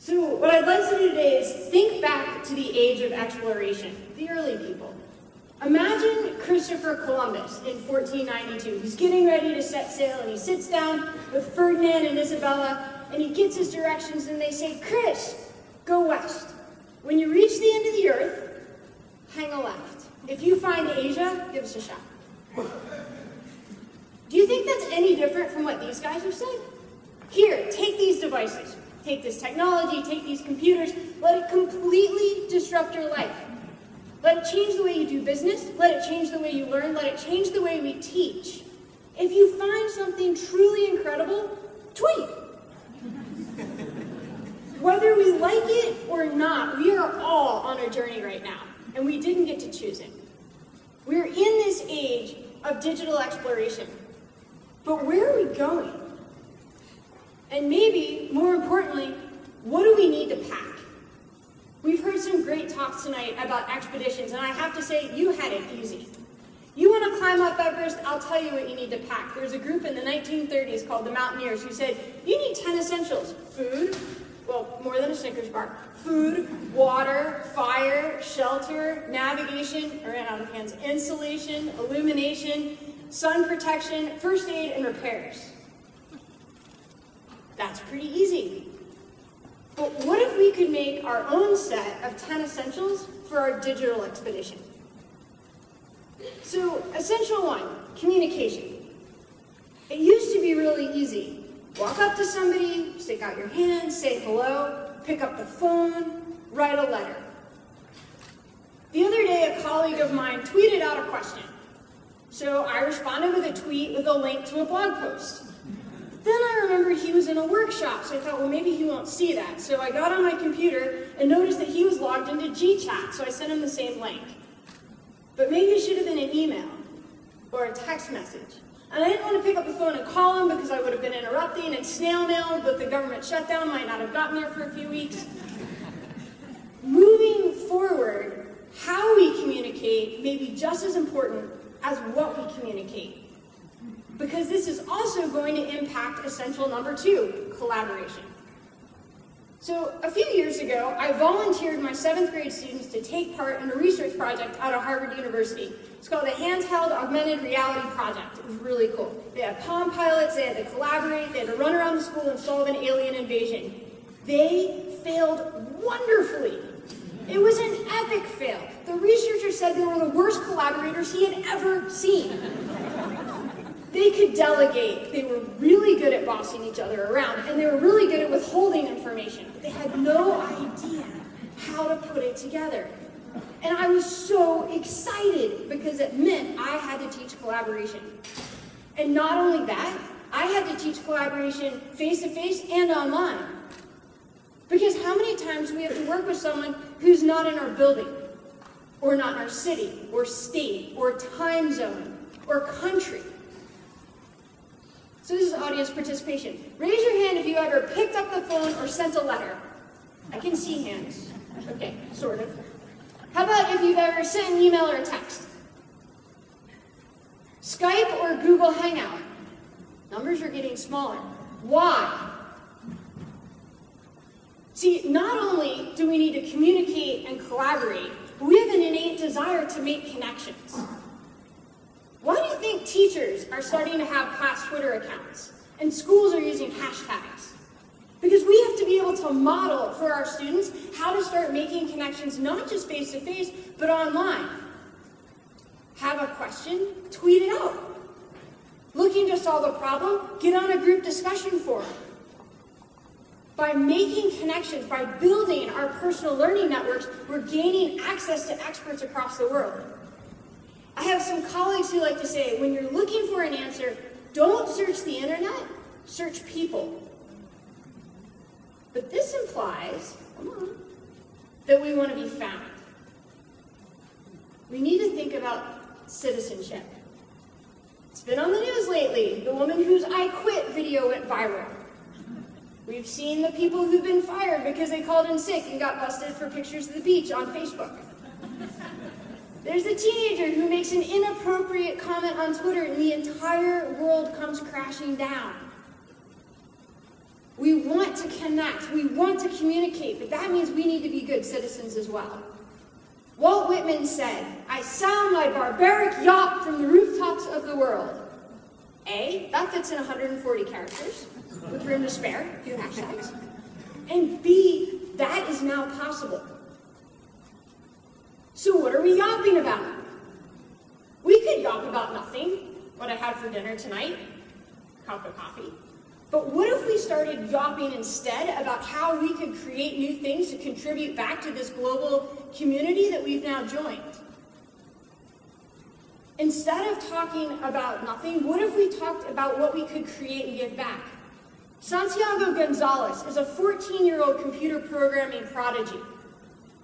So what I'd like to do today is think back to the age of exploration, the early people. Imagine Christopher Columbus in 1492. He's getting ready to set sail, and he sits down with Ferdinand and Isabella, and he gets his directions, and they say, "Chris, go west. When you reach the end of the earth, hang a left. If you find Asia, give us a shot." Do you think that's any different from what these guys have said? Here, take these devices. Take this technology, take these computers, let it completely disrupt your life. Let it change the way you do business, let it change the way you learn, let it change the way we teach. If you find something truly incredible, tweet. Whether we like it or not, we are all on a journey right now, and we didn't get to choose it. We're in this age of digital exploration, but where are we going? And maybe, more importantly, what do we need to pack? We've heard some great talks tonight about expeditions, and I have to say, you had it easy. You want to climb up Everest, I'll tell you what you need to pack. There's a group in the 1930s called the Mountaineers who said, you need 10 essentials. Food, well, more than a Snickers bar. Food, water, fire, shelter, navigation, I ran out of hands, insulation, illumination, sun protection, first aid, and repairs. That's pretty easy. But what if we could make our own set of 10 essentials for our digital expedition? So, essential 1, communication. It used to be really easy. Walk up to somebody, stick out your hand, say hello, pick up the phone, write a letter. The other day, a colleague of mine tweeted out a question. So I responded with a tweet with a link to a blog post. Then I remember he was in a workshop, so I thought, well, maybe he won't see that. So I got on my computer and noticed that he was logged into GChat, so I sent him the same link. But maybe it should have been an email or a text message. And I didn't want to pick up the phone and call him because I would have been interrupting, and snail mail, but the government shutdown might not have gotten there for a few weeks. Moving forward, how we communicate may be just as important as what we communicate. Because this is also going to impact essential number 2, collaboration. So a few years ago, I volunteered my 7th grade students to take part in a research project out of Harvard University. It's called the Handheld Augmented Reality Project. It was really cool. They had Palm Pilots, they had to collaborate, they had to run around the school and solve an alien invasion. They failed wonderfully. It was an epic fail. The researcher said they were the worst collaborators he had ever seen. They could delegate, they were really good at bossing each other around, and they were really good at withholding information, but they had no idea how to put it together. And I was so excited because it meant I had to teach collaboration. And not only that, I had to teach collaboration face-to-face and online. Because how many times do we have to work with someone who's not in our building, or not in our city, or state, or time zone, or country? So this is audience participation. Raise your hand if you ever picked up the phone or sent a letter. I can see hands. Okay, sort of. How about if you've ever sent an email or a text? Skype or Google Hangout? Numbers are getting smaller. Why? See, not only do we need to communicate and collaborate, but we have an innate desire to make connections. Why do you think teachers are starting to have class Twitter accounts and schools are using hashtags? Because we have to be able to model for our students how to start making connections, not just face-to-face, but online. Have a question? Tweet it out. Looking to solve a problem? Get on a group discussion forum. By making connections, by building our personal learning networks, we're gaining access to experts across the world. I have some colleagues who like to say, when you're looking for an answer, don't search the internet, search people. But this implies, that we want to be found. We need to think about citizenship. It's been on the news lately. The woman whose I quit video went viral. We've seen the people who've been fired because they called in sick and got busted for pictures of the beach on Facebook. There's a teenager who makes an inappropriate comment on Twitter and the entire world comes crashing down. We want to connect, we want to communicate, but that means we need to be good citizens as well. Walt Whitman said, "I sound my barbaric yacht from the rooftops of the world." A, that fits in 140 characters, with room to spare, a few hashtags. And B, that is now possible. So what are we yapping about? We could yap about nothing, what I had for dinner tonight, cup of coffee. But what if we started yapping instead about how we could create new things to contribute back to this global community that we've now joined? Instead of talking about nothing, what if we talked about what we could create and give back? Santiago Gonzalez is a 14-year-old computer programming prodigy.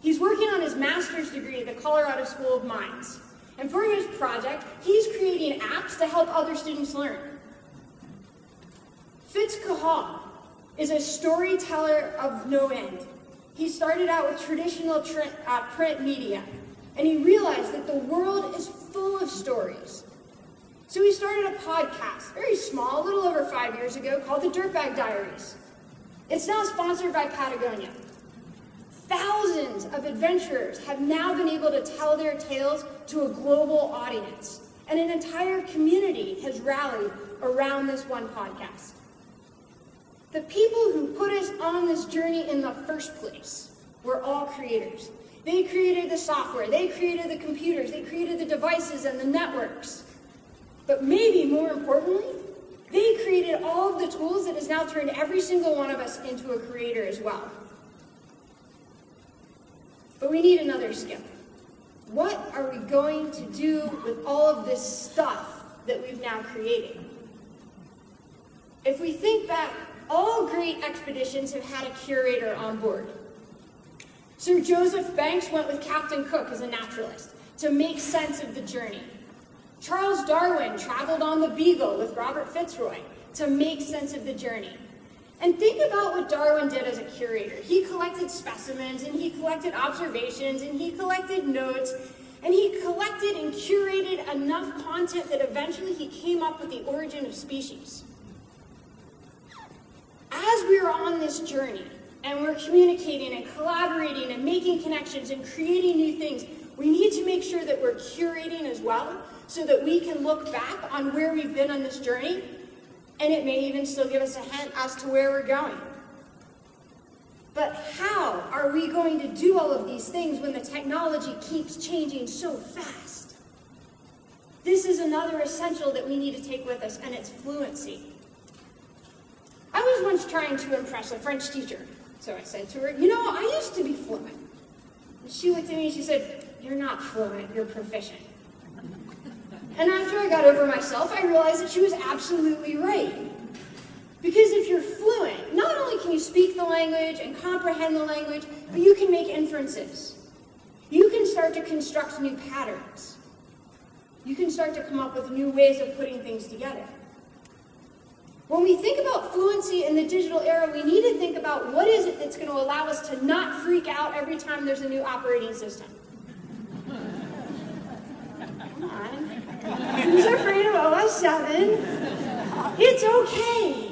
He's working on his master's degree at the Colorado School of Mines. And for his project, he's creating apps to help other students learn. Fitz Cahall is a storyteller of no end. He started out with traditional print media, and he realized that the world is full of stories. So he started a podcast, very small, a little over 5 years ago, called the Dirtbag Diaries. It's now sponsored by Patagonia. Thousands of adventurers have now been able to tell their tales to a global audience, and an entire community has rallied around this one podcast. The people who put us on this journey in the first place were all creators. They created the software, they created the computers, they created the devices and the networks. But maybe more importantly, they created all of the tools that has now turned every single one of us into a creator as well. But we need another skill. What are we going to do with all of this stuff that we've now created? If we think back, all great expeditions have had a curator on board. Sir Joseph Banks went with Captain Cook as a naturalist to make sense of the journey. Charles Darwin traveled on the Beagle with Robert Fitzroy to make sense of the journey. And think about what Darwin did as a curator. He collected specimens, and he collected observations, and he collected notes, and he collected and curated enough content that eventually he came up with the origin of species. As we're on this journey, and we're communicating and collaborating and making connections and creating new things, we need to make sure that we're curating as well, so that we can look back on where we've been on this journey, and it may even still give us a hint as to where we're going. But how are we going to do all of these things when the technology keeps changing so fast? This is another essential that we need to take with us, and it's fluency. I was once trying to impress a French teacher, so I said to her, "You know, I used to be fluent." And she looked at me and she said, "You're not fluent, you're proficient." And after I got over myself, I realized that she was absolutely right. Because if you're fluent, not only can you speak the language and comprehend the language, but you can make inferences. You can start to construct new patterns. You can start to come up with new ways of putting things together. When we think about fluency in the digital era, we need to think about what is it that's going to allow us to not freak out every time there's a new operating system. Come on. Who's afraid of OS 7? It's okay.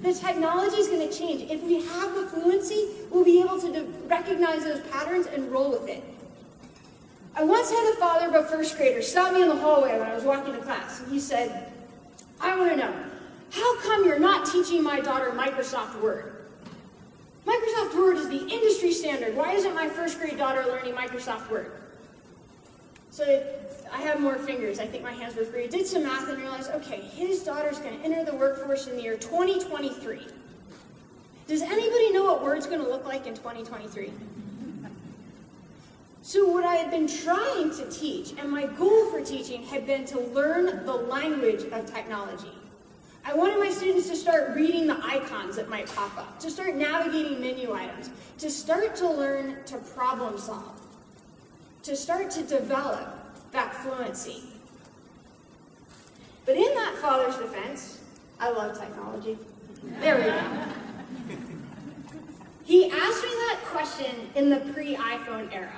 The technology is going to change. If we have the fluency, we'll be able to recognize those patterns and roll with it. I once had the father of a first grader stop me in the hallway when I was walking to class, and he said, "I want to know, how come you're not teaching my daughter Microsoft Word? Microsoft Word is the industry standard. Why isn't my first grade daughter learning Microsoft Word?" So I have more fingers. I think my hands were free. I did some math and realized, okay, his daughter's going to enter the workforce in the year 2023. Does anybody know what Word's going to look like in 2023? So what I had been trying to teach, and my goal for teaching, had been to learn the language of technology. I wanted my students to start reading the icons that might pop up, to start navigating menu items, to start to learn to problem solve, to start to develop that fluency. But in that father's defense, I love technology. There we go. He asked me that question in the pre-iPhone era.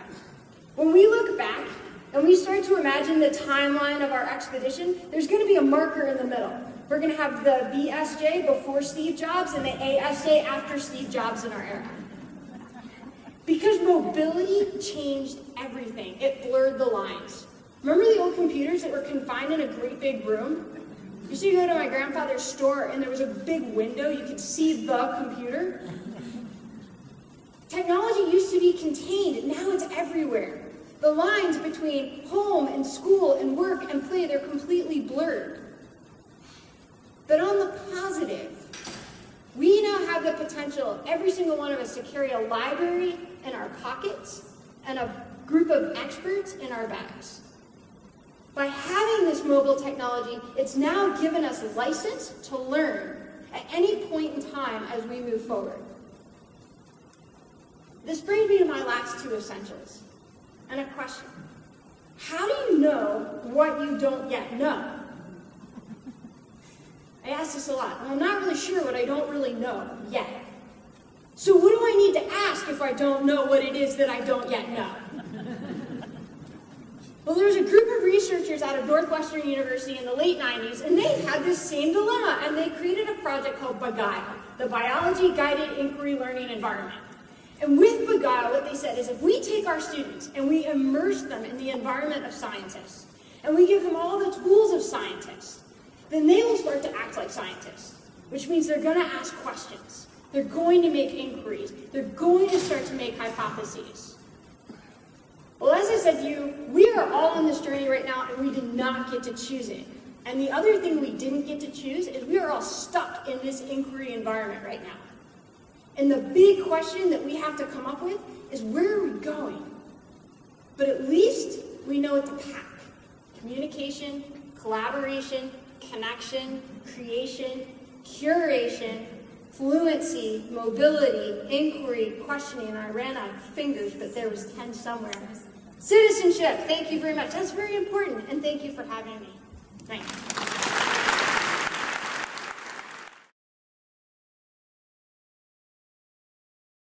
When we look back and we start to imagine the timeline of our expedition, there's going to be a marker in the middle. We're going to have the BSJ before Steve Jobs and the ASJ after Steve Jobs in our era. Because mobility changed everything. It blurred the lines. Remember the old computers that were confined in a great big room? You used to go to my grandfather's store and there was a big window. You could see the computer. Technology used to be contained. Now it's everywhere. The lines between home and school and work and play, they're completely blurred. But on the positive, we now have the potential, every single one of us, to carry a library in our pockets and a group of experts in our bags. By having this mobile technology, it's now given us a license to learn at any point in time as we move forward. This brings me to my last two essentials, and a question. How do you know what you don't yet know? I ask this a lot, and I'm not really sure what I don't really know yet. So what do I need to ask if I don't know what it is that I don't yet know? Well, there was a group of researchers out of Northwestern University in the late 90s, and they had this same dilemma, and they created a project called BEGUILE, the Biology Guided Inquiry Learning Environment. And with BEGUILE, what they said is if we take our students and we immerse them in the environment of scientists, and we give them all the tools of scientists, then they will start to act like scientists, which means they're going to ask questions. They're going to make inquiries. They're going to start to make hypotheses. Well, as I said to you, we are all on this journey right now, and we did not get to choose it. And the other thing we didn't get to choose is we are all stuck in this inquiry environment right now. And the big question that we have to come up with is, where are we going? But at least we know what to pack. Communication, collaboration, connection, creation, curation, fluency, mobility, inquiry, questioning, and I ran out of fingers, but there was 10 somewhere. Citizenship, thank you very much. That's very important, and thank you for having me. Thanks.